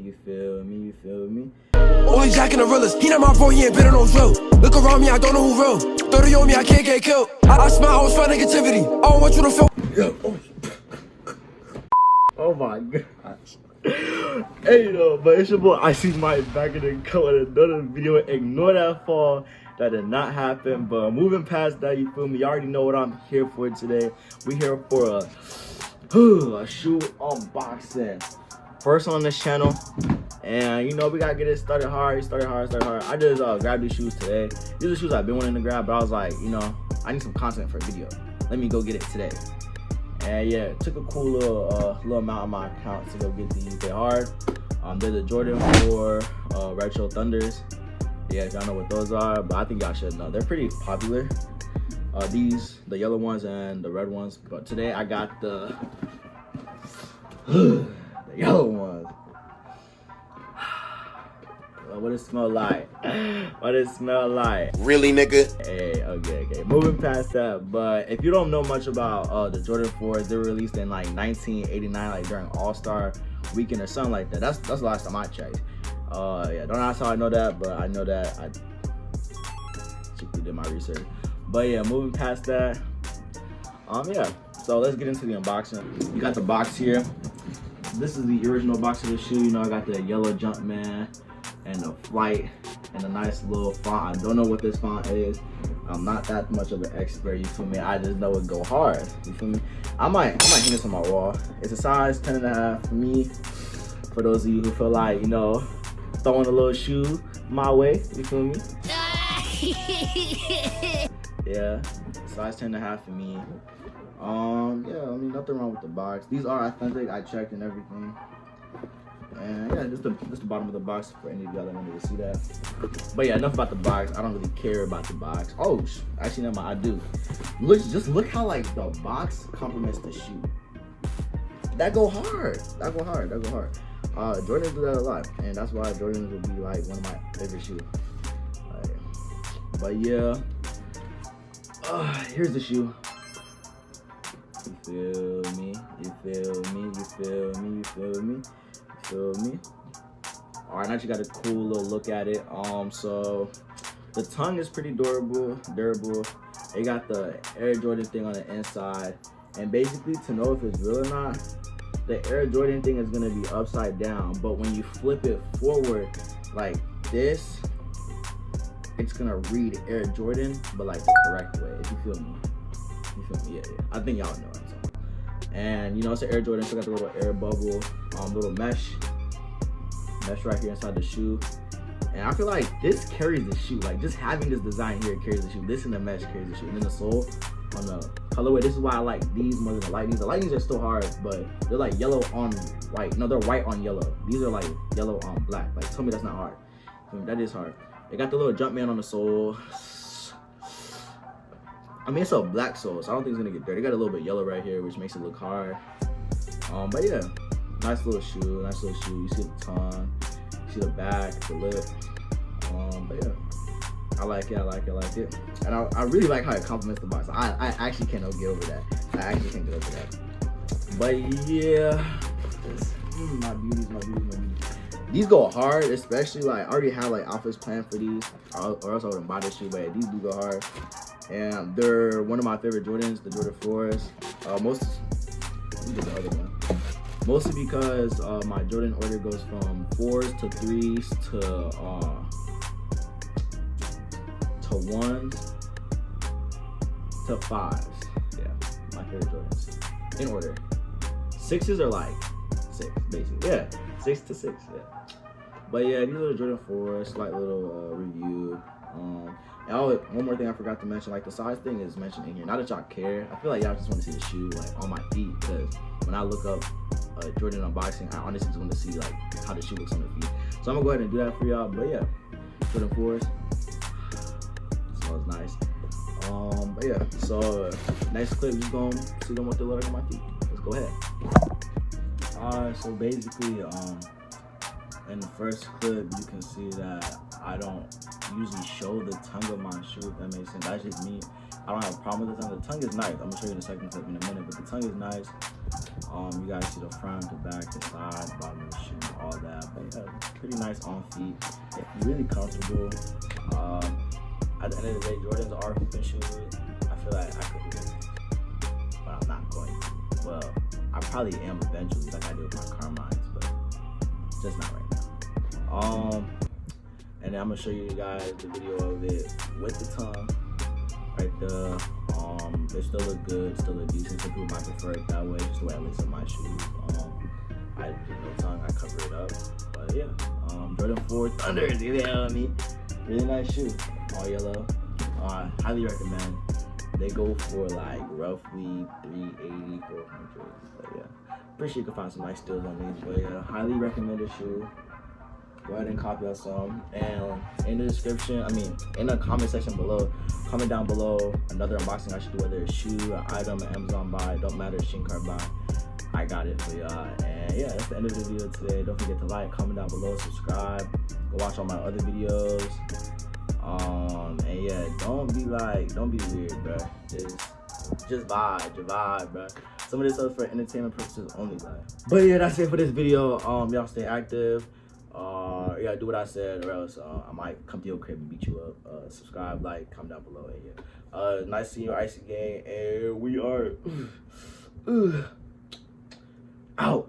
you feel me, you feel me? Only Jack and the realest, he not my bro, he ain't been in no drill. Look around me, I don't know who real. 30 on me, I can't get killed. I smell, I was find negativity. I don't want you to feel. Oh my gosh. Hey yo, but it's your boy Icy Mike back in the cut with another video. Ignore that fall. That did not happen. But moving past that, you feel me? You already know what I'm here for today. We here for a shoe unboxing. First on this channel. And you know, we gotta get it started hard. I just grabbed these shoes today. These are shoes I've been wanting to grab, but I was like, you know, I need some content for a video. Let me go get it today. And yeah, it took a cool little amount on my account to go get these. They're hard. They're the Jordan 4 Retro Thunders. Yeah, if y'all know what those are, but I think y'all should know. They're pretty popular. These, the yellow ones and the red ones. But today I got the yellow ones. What it smell like? What it smell like? Really, nigga? Hey, okay. Moving past that, but if you don't know much about the Jordan 4s, they were released in like 1989, like during All-Star Weekend or something like that. That's the last time I checked. Yeah, don't ask how I know that, but I know that I checkly did my research. But yeah, moving past that, yeah. So let's get into the unboxing. You got the box here. This is the original box of the shoe. You know, I got the yellow Jumpman and the Flight and a nice little font. I don't know what this font is. I'm not that much of an expert, you feel me? I just know it go hard, you feel me? I might hang this on my wall. It's a size 10.5 for me. For those of you who feel like, you know, throwing a little shoe my way, you feel me? Yeah, size 10.5 for me. Yeah, I mean, nothing wrong with the box. These are authentic, I checked and everything. And yeah, just the bottom of the box for any of y'all that wanted to see that. But yeah, enough about the box. I don't really care about the box. Oh, actually, never mind, I do. Just look how like the box complements the shoe. That go hard. Jordans do that a lot, and that's why Jordans will be like one of my favorite shoes. But yeah, here's the shoe. You feel me? All right, now you got a cool little look at it. So the tongue is pretty durable. They got the Air Jordan thing on the inside, and basically to know if it's real or not, the Air Jordan thing is gonna be upside down, but when you flip it forward like this, it's gonna read Air Jordan, but like the correct way, if you feel me. Yeah. I think y'all know what I'm saying. And you know, it's an Air Jordan, so got the little air bubble, little mesh right here inside the shoe. And I feel like this carries the shoe. Like just having this design here carries the shoe. This and the mesh carries the shoe. And then the sole on the colorway. This is why I like these more than the Lightnings. The Lightnings are still hard, but they're like yellow on white. No, they're white on yellow. These are like yellow on black. Like tell me that's not hard. That is hard. They got the little Jumpman on the sole. I mean, it's a black sole, so I don't think it's gonna get dirty. They got a little bit yellow right here, which makes it look hard. But yeah, nice little shoe. You see the tongue, you see the back, the lip. But yeah, I like it. And I really like how it complements the box. I actually can't get over that. But yeah, my beauties. These go hard, especially like I already have like outfits planned for these, or else I wouldn't buy this shoe. But yeah, these do go hard. And they're one of my favorite Jordans, the Jordan 4s. Mostly because my Jordan order goes from 4s to 3s to 1s to 5s. Yeah, my favorite Jordans in order. 6s are like 6, basically. Yeah, 6 to 6. Yeah. But yeah, these are the Jordan 4s. Slight little review. And one more thing I forgot to mention, like the size thing is mentioned in here. Not that y'all care. I feel like y'all just want to see the shoe like on my feet, because when I look up Jordan unboxing, I honestly just want to see like how the shoe looks on the feet. So I'm gonna go ahead and do that for y'all. But yeah, Jordan 4s. Smells nice. But yeah, so next clip, just gonna see them what they look like on my feet. Let's go ahead. Alright, so basically, in the first clip, you can see that I don't usually show the tongue of my shoe, if that makes sense. That's just me. I don't have a problem with the tongue. The tongue is nice. I'm gonna show you the second clip in a minute, but the tongue is nice. You guys see the front, the back, the side, bottom of the shoe, all that. But yeah, pretty nice on feet. It's really comfortable. At the end of the day, Jordans are hooping shoes. I feel like I could hoop them, but I'm not going to. Well, I probably am eventually, like I do with my Carmines, but just not right now. And then I'm gonna show you guys the video of it with the tongue right there. They still look good, still look decent. Some people might prefer it that way, just the way I listen to my shoes. I do no tongue, I cover it up. But yeah, Jordan 4 Thunders, you know what I mean? Really nice shoe, all yellow. Highly recommend. They go for like roughly $380, $400. But yeah, pretty sure you can find some nice deals on these. But yeah, highly recommended shoe. Go ahead and copy us some. And in the description, in the comment section below, comment down below another unboxing I should do, whether it's shoe, an item, an Amazon buy, don't matter, Shein card buy. I got it for y'all. And yeah, that's the end of the video today. Don't forget to like, comment down below, subscribe, go watch all my other videos. And yeah, don't be weird, bro. Just vibe, bro. Some of this stuff for entertainment purposes only, bro. But yeah, that's it for this video. Y'all stay active. Yeah, do what I said, or else I might come to your crib and beat you up. Subscribe, like, comment down below. And yeah, nice seeing you, Icy Gang, and we are out.